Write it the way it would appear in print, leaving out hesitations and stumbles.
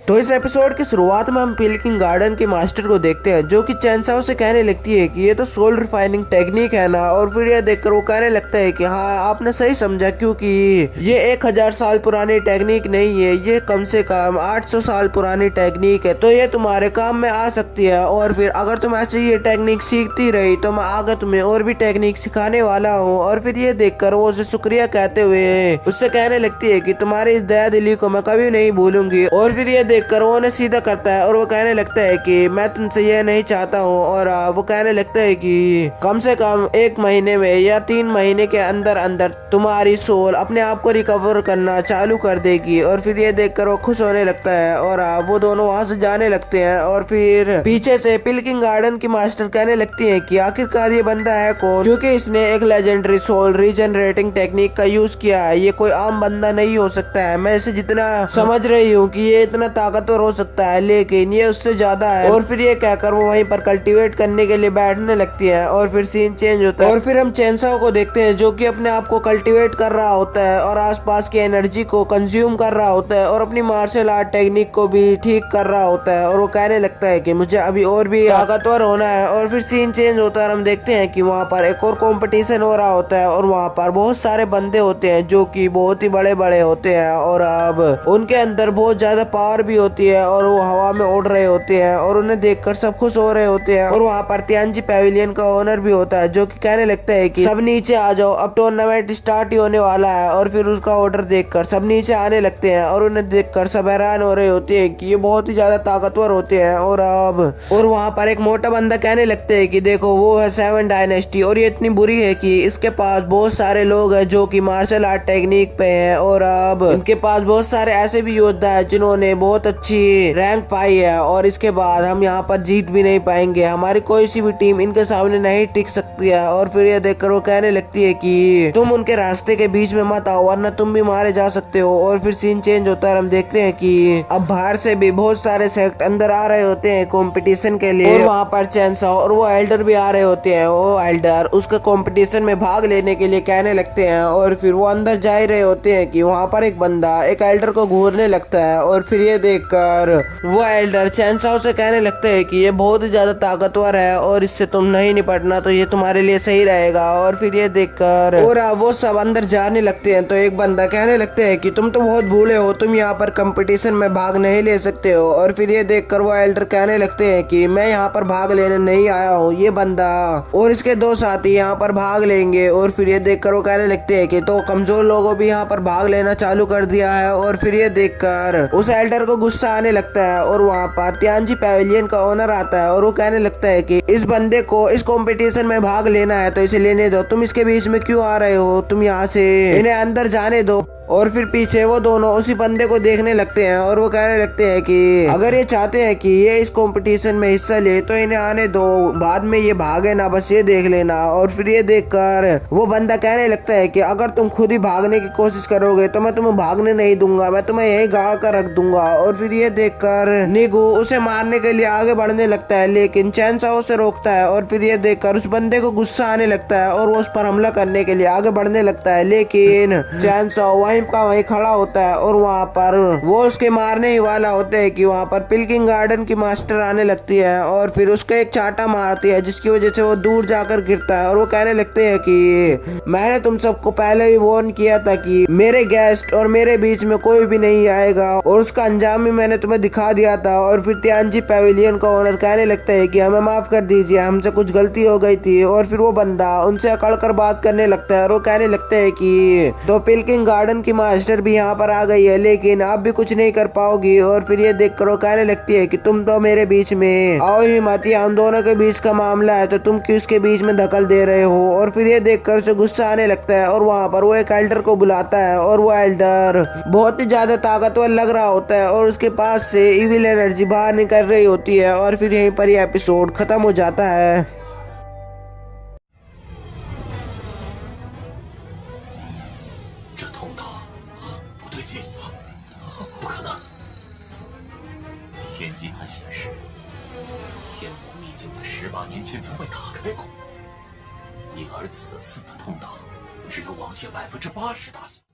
तो इस एपिसोड की शुरुआत में हम पिल्किंग गार्डन के मास्टर को देखते हैं, जो कि चैनसाओ से कहने लगती है कि ये तो सोल रिफाइनिंग टेक्निक है ना। और फिर ये देखकर वो कहने लगता है कि हाँ आपने सही समझा, क्योंकि ये 1000 साल पुरानी टेक्निक नहीं है, ये कम से कम 800 साल पुरानी टेक्निक है। तो ये तुम्हारे काम में आ सकती है। और फिर अगर तुम ऐसे ये टेक्निक सीखती रही तो मैं आगे तुम्हें और भी टेक्निक सिखाने वाला हूँ। और फिर ये देखकर वो उसे शुक्रिया कहते हुए उससे कहने लगती है कि तुम्हारी इस दया दिली को मैं कभी नहीं भूलूंगी। और फिर ये देखकर वो उन्हें सीधा करता है और वो कहने लगता है कि मैं तुमसे ये नहीं चाहता हूँ। और वो कहने लगता है कि कम से कम 1 महीने में या 3 महीने के अंदर अंदर तुम्हारी सोल अपने आप को रिकवर करना चालू कर देगी। और फिर ये देखकर वो खुश होने लगता है और वो दोनों वहाँ से जाने लगते हैं। और फिर पीछे से पिल्किंग गार्डन की मास्टर कहने लगती है कि आखिरकार ये बंदा है कौन, क्योंकि इसने एक लेजेंडरी सोल रीजनरेटिंग टेक्निक का यूज किया है। ये कोई आम बंदा नहीं हो सकता है। मैं इसे जितना समझ रही हूँ कि ये इतना ताकतवर हो सकता है, लेकिन ये उससे ज्यादा है। और फिर ये कहकर वो वहीं पर कल्टीवेट करने के लिए बैठने लगती है। और फिर सीन चेंज होता है और फिर हम चैनसाओ को देखते हैं, जो कि अपने आप को कल्टीवेट कर रहा होता है और आसपास की एनर्जी को कंज्यूम कर रहा होता है और अपनी मार्शल आर्ट टेक्निक को भी ठीक कर रहा होता है। और वो कहने लगता है कि मुझे अभी और भी ताकतवर होना है। और फिर सीन चेंज होता है और हम देखते हैं कि वहाँ पर एक और कंपटीशन हो रहा होता है और वहाँ पर बहुत सारे बंदे होते हैं जो कि बहुत ही बड़े बड़े होते हैं और अब उनके अंदर बहुत ज्यादा पावर भी होती है और वो हवा में उड़ रहे होते हैं और उन्हें देखकर सब खुश हो रहे होते हैं। और वहाँ पर तियानजी पैविलियन का ओनर भी होता है, जो कि कहने लगता है कि सब नीचे आ जाओ, अब टूर्नामेंट स्टार्ट ही होने वाला है। और फिर उसका ऑर्डर देखकर सब नीचे आने लगते हैं और उन्हें देखकर सब हैरान हो रहे होते हैं कि ये बहुत ही ज्यादा ताकतवर होते हैं। और वहाँ पर एक मोटा बंदा कहने लगते हैं कि देखो वो है 7 डायनेस्टी और ये इतनी बुरी है कि इसके पास बहुत सारे लोग हैं जो कि मार्शल आर्ट टेक्निक पे हैं। और अब इनके पास बहुत सारे ऐसे भी योद्धा है जिन्होंने बहुत अच्छी रैंक पाई है और इसके बाद हम यहाँ पर जीत भी नहीं पाएंगे, हमारी कोई सी भी टीम इनके सामने नहीं टिक सकती है। और फिर ये देखकर वो कहने लगती है कि तुम उनके रास्ते के बीच में मत आओ वरना तुम भी मारे जा सकते हो। और फिर सीन चेंज होता है, हम देखते हैं कि अब बाहर से भी बहुत सारे सेक्ट अंदर आ रहे होते हैं कंपटीशन के लिए। और वहाँ पर चैनसाओ और वो एल्डर भी आ रहे होते हैं। वो एल्डर उसका कंपटीशन में भाग लेने के लिए कहने लगते हैं और फिर वो अंदर जा ही रहे होते हैं कि वहाँ पर एक बंदा एक एल्डर को घूरने लगता है। और फिर ये देखकर वो एल्डर चैनसाओ से कहने लगते हैं कि ये बहुत ही ज्यादा ताकतवर है और इससे तुम नहीं निपटना तो ये तुम्हारे लिए सही रहेगा। और फिर ये देखकर और वो सब अंदर जाने लगते हैं तो एक बंदा कहने लगते हैं कि तुम तो बहुत भूले हो, तुम यहाँ पर कंपटीशन में भाग नहीं ले सकते हो। और फिर ये देखकर वो एल्डर कहने लगते हैं कि मैं यहाँ पर भाग लेने नहीं आया हूँ, ये बंदा और इसके 2 साथी यहाँ पर भाग लेंगे। और फिर ये देखकर वो कहने लगते हैं कि तो कमजोर लोगों भी यहाँ पर भाग लेना चालू कर दिया है। और फिर ये देखकर उस एल्डर को गुस्सा आने लगता है और वहाँ पर तियानजी पैविलियन का ओनर आता है और वो कहने लगता है कि इस बंदे को इस कंपटीशन में भाग लेना है तो इसे लेने दो, तुम इसके बीच में क्यों आ रहे हो, तुम यहाँ से इन्हें अंदर जाने दो। और फिर पीछे वो दोनों उसी बंदे को देखने लगते हैं और वो कहने लगते हैं कि अगर ये चाहते हैं कि ये इस कंपटीशन में हिस्सा ले तो इन्हें आने दो, बाद में ये भागे ना, बस ये देख लेना। और फिर ये देखकर वो बंदा कहने लगता है कि अगर तुम खुद ही भागने की कोशिश करोगे तो मैं तुम्हें भागने नहीं दूंगा, मैं तुम्हें यही गाड़ कर रख दूंगा। और फिर ये देखकर निगू उसे मारने के लिए आगे बढ़ने लगता है, लेकिन चैनसाओ उसे रोकता है। और फिर ये देखकर उस बंदे को गुस्सा आने लगता है और वो उस पर हमला करने के लिए आगे बढ़ने लगता है, लेकिन चैनसाओ वहीं खड़ा होता है और वहाँ पर वो उसके मारने ही वाला होता है कि वहाँ पर पिल्किंग गार्डन की मास्टर आने लगती है और फिर उसको एक चाटा मारती है जिसकी वजह से वो दूर जाकर गिरता है। और वो कहने लगते हैं कि मैंने तुम सबको पहले भी वार्न किया था कि मेरे गेस्ट और मेरे बीच में कोई भी नहीं आएगा और उसका अंजाम भी मैंने तुम्हें दिखा दिया था। और फिर तियानजी पैविलियन का ओनर कहने लगता है कि हमें माफ कर दीजिए, हमसे कुछ गलती हो गई थी। और फिर वो बंदा उनसे अकड़ कर बात करने लगता है और वो कहने लगते है कि तो पिल्किंग गार्डन की मास्टर भी यहाँ पर आ गई है, लेकिन आप भी कुछ नहीं कर पाओगी। और फिर ये देखकर वो कहने लगती है कि तुम तो मेरे बीच में आओ ही मत, हम दोनों के बीच का मामला है तो तुम क्यों उसके बीच में दखल दे रहे हो। और फिर ये देखकर उसे गुस्सा आने लगता है और वहाँ पर वो एक एल्डर को बुलाता है और वो एल्डर बहुत ही ज्यादा ताकतवर लग रहा होता है और उसके पास से इविल एनर्जी बाहर निकल रही होती है। और फिर यहीं पर ये एपिसोड खत्म हो जाता है। 天机盘显示，天魔秘境在18年前曾被打开过，因而此次的通道只有往前80%大小。